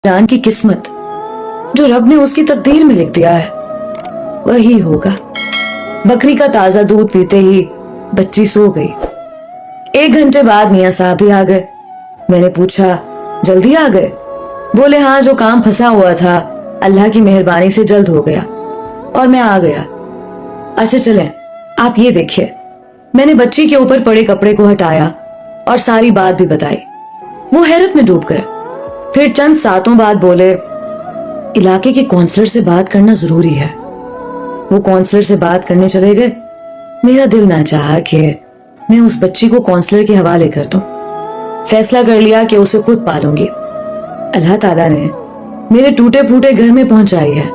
जान की किस्मत जो रब ने उसकी तकदीर में लिख दिया है वही होगा। बकरी का ताजा दूध पीते ही बच्ची सो गई। 1 घंटे बाद मियाँ साहब भी आ गए। मैंने पूछा, जल्दी आ गए? बोले, हाँ, जो काम फंसा हुआ था अल्लाह की मेहरबानी से जल्द हो गया और मैं आ गया। अच्छा चलें, आप ये देखिए। मैंने बच्ची के ऊपर पड़े कपड़े को हटाया और सारी बात भी बताई। वो हैरत में डूब गए। फिर चंद सातों बाद बोले, इलाके के काउंसलर से बात करना जरूरी है। वो काउंसलर से बात करने चले गए। मेरा दिल ना चाहा कि मैं उस बच्ची को काउंसलर के हवाले कर दूं। फैसला कर लिया कि उसे खुद पालूंगी। अल्लाह ताला ने मेरे टूटे फूटे घर में पहुंचाई है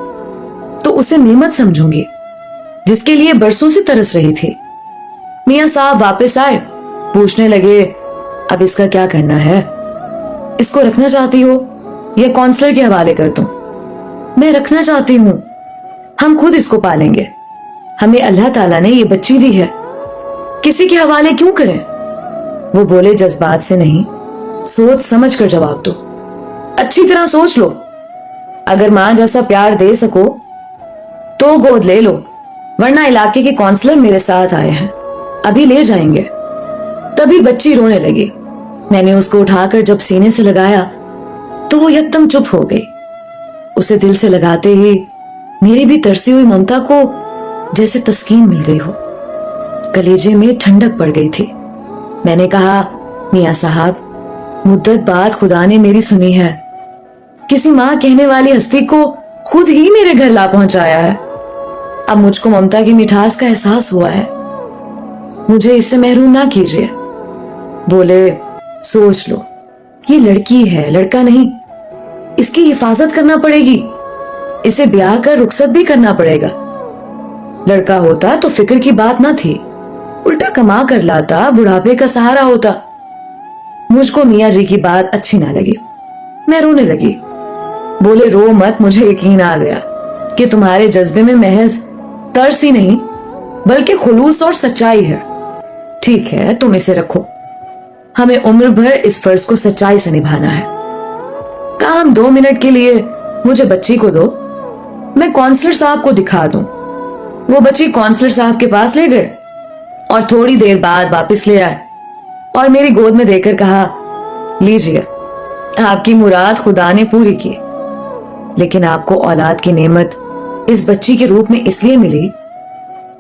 तो उसे नेमत समझूंगी जिसके लिए बरसों से तरस रही थी। मियाँ साहब वापस आए, पूछने लगे, अब इसका क्या करना है? इसको रखना चाहती हो या काउंसलर के हवाले कर दूं? मैं रखना चाहती हूं। हम खुद इसको पालेंगे। हमें अल्लाह ताला ने ये बच्ची दी है, किसी के हवाले क्यों करें? वो बोले, जज्बात से नहीं, सोच समझ कर जवाब दो। अच्छी तरह सोच लो। अगर मां जैसा प्यार दे सको तो गोद ले लो, वरना इलाके के काउंसलर मेरे साथ आए हैं, अभी ले जाएंगे। तभी बच्ची रोने लगी। मैंने उसको उठाकर जब सीने से लगाया तो वो एकदम चुप हो गई। उसे दिल से लगाते ही मेरी भी तरसी हुई ममता को जैसे तस्कीन मिल गई हो। कलेजे में ठंडक पड़ गई थी। मैंने कहा, मियाँ साहब, मुद्दत बाद खुदा ने मेरी सुनी है। किसी माँ कहने वाली हस्ती को खुद ही मेरे घर ला पहुंचाया है। अब मुझको ममता की मिठास का एहसास हुआ है। मुझे इससे महरूम ना कीजिए। बोले, सोच लो, ये लड़की है, लड़का नहीं। इसकी हिफाजत करना पड़ेगी। इसे ब्याह कर रुखसत भी करना पड़ेगा। लड़का होता तो फिक्र की बात ना थी, उल्टा कमा कर लाता, बुढ़ापे का सहारा होता। मुझको मियाँ जी की बात अच्छी ना लगी। मैं रोने लगी। बोले, रो मत, मुझे यकीन आ गया कि तुम्हारे जज्बे में महज तरस ही नहीं बल्कि खुलूस और सच्चाई है। ठीक है, तुम इसे रखो। हमें उम्र भर इस फर्ज को सच्चाई से निभाना है। काम 2 मिनट के लिए मुझे बच्ची को दो, मैं काउंसलर साहब को दिखा दूं। वो बच्ची काउंसलर साहब के पास ले गए और थोड़ी देर बाद वापस ले आए और मेरी गोद में देकर कहा, लीजिए, आपकी मुराद खुदा ने पूरी की, लेकिन आपको औलाद की नेमत इस बच्ची के रूप में इसलिए मिली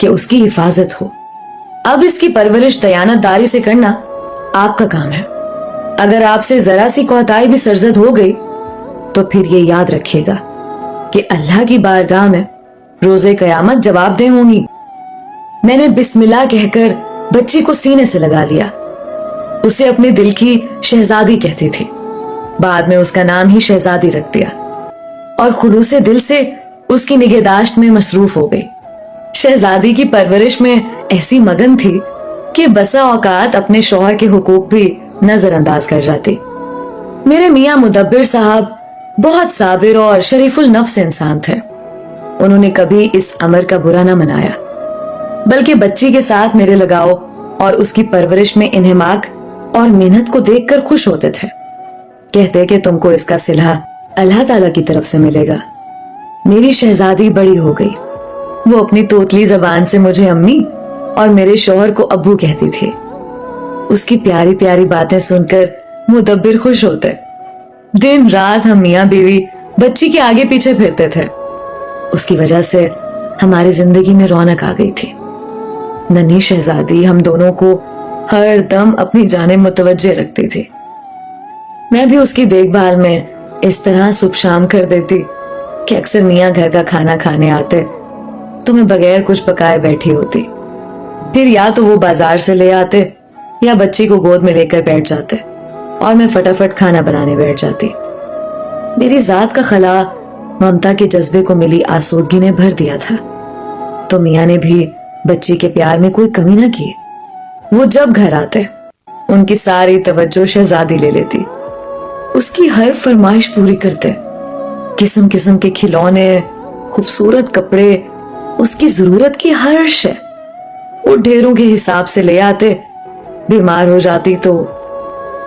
कि उसकी हिफाजत हो। अब इसकी परवरिश दयानतदारी से करना आपका काम है। अगर आपसे जरा सी कोताही भी सरजद हो गई तो फिर ये याद रखिएगा कि अल्लाह की बारगाह में रोजे कयामत जवाबदेह होंगी। मैंने बिस्मिल्लाह कहकर बच्ची को सीने से लगा लिया। उसे अपने दिल की शहजादी कहती थी, बाद में उसका नाम ही शहजादी रख दिया और खुलूसे दिल से उसकी निगहदाश्त में मसरूफ हो गई। शहजादी की परवरिश में ऐसी मगन थी कि बसा औकात अपने शौहर के हुकूक भी नजरअंदाज कर जाती। मेरे मियाँ मुदब्बिर साहब बहुत साबिर और शरीफुल नफ्स इंसान थे। उन्होंने कभी इस अमर का बुरा न मनाया, बल्कि बच्ची के साथ मेरे लगाव और उसकी परवरिश में इन्हिमाक और मेहनत को देखकर खुश होते थे। कहते कि तुमको इसका सिला अल्लाह ताला की तरफ से मिलेगा। मेरी शहजादी बड़ी हो गई। वो अपनी तोतली जबान से मुझे अम्मी और मेरे शौहर को अब्बू कहती थी। उसकी प्यारी प्यारी बातें सुनकर मुदब्बिर खुश होते। दिन रात हम मियाँ बीवी बच्ची के आगे पीछे फिरते थे। उसकी वजह से हमारी जिंदगी में रौनक आ गई थी। नन्ही शहजादी हम दोनों को हर दम अपनी जानिब मुतवज्जे रखती थी। मैं भी उसकी देखभाल में इस तरह सुबह शाम कर देती कि अक्सर मियाँ घर का खाना खाने आते तो मैं बगैर कुछ पकाए बैठी होती। फिर या तो वो बाजार से ले आते या बच्ची को गोद में लेकर बैठ जाते और मैं फटाफट खाना बनाने बैठ जाती। मेरी जात का खला ममता के जज्बे को मिली आसूदगी ने भर दिया था, तो मियाँ ने भी बच्ची के प्यार में कोई कमी ना की। वो जब घर आते उनकी सारी तवज्जो शहजादी ले लेती। उसकी हर फरमाइश पूरी करते। किस्म किस्म के खिलौने, खूबसूरत कपड़े, उसकी जरूरत की हर शय वो ढेरों के हिसाब से ले आते। बीमार हो जाती तो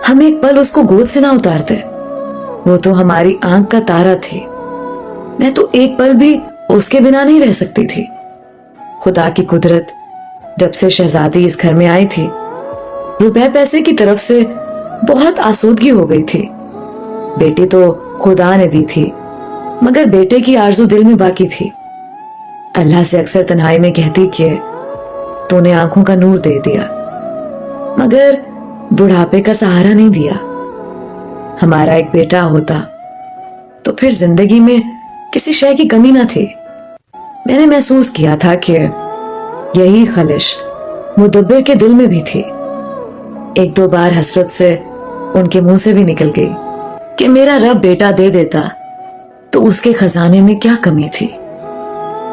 हम एक पल उसको गोद से ना उतारते। وہ تو ہماری آنکھ کا تارا تھی. میں تو ایک پل بھی اس کے بنا نہیں رہ سکتی تھی. خدا کی قدرت، جب سے شہزادی اس گھر میں آئی تھی روپے پیسے کی طرف سے بہت آسودگی ہو گئی تھی. بیٹی تو خدا نے دی تھی مگر بیٹے کی آرزو دل میں باقی تھی. اللہ سے اکثر تنہائی میں کہتی کہ تو نے آنکھوں کا نور دے دیا مگر بڑھاپے کا سہارا نہیں دیا. ہمارا ایک بیٹا ہوتا تو پھر زندگی میں کسی شے کی کمی نہ تھی. میں نے محسوس کیا تھا کہ یہی خلش مدبر کے دل میں بھی تھی. ایک دو بار حسرت سے ان کے منہ سے بھی نکل گئی کہ میرا رب بیٹا دے دیتا تو اس کے خزانے میں کیا کمی تھی.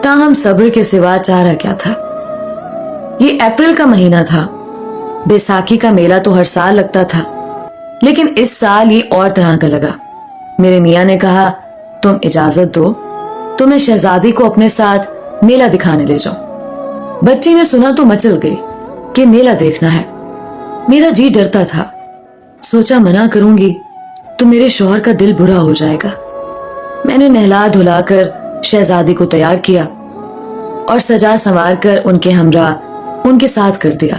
تاہم صبر کے سوا چارہ کیا تھا. یہ اپریل کا مہینہ تھا. بیساکھی کا میلہ تو ہر سال لگتا تھا لیکن اس سال یہ اور طرح کا لگا. میرے میاں نے کہا تم اجازت دو تو میں شہزادی کو اپنے ساتھ میلہ دکھانے لے جاؤں. بچی نے سنا تو مچل گئی کہ میلہ دیکھنا ہے. میرا جی ڈرتا تھا. سوچا منع کروں گی تو میرے شوہر کا دل برا ہو جائے گا. میں نے نہلا دھلا کر شہزادی کو تیار کیا اور سجا سنوار کر ان کے ہمراہ ان کے ساتھ کر دیا.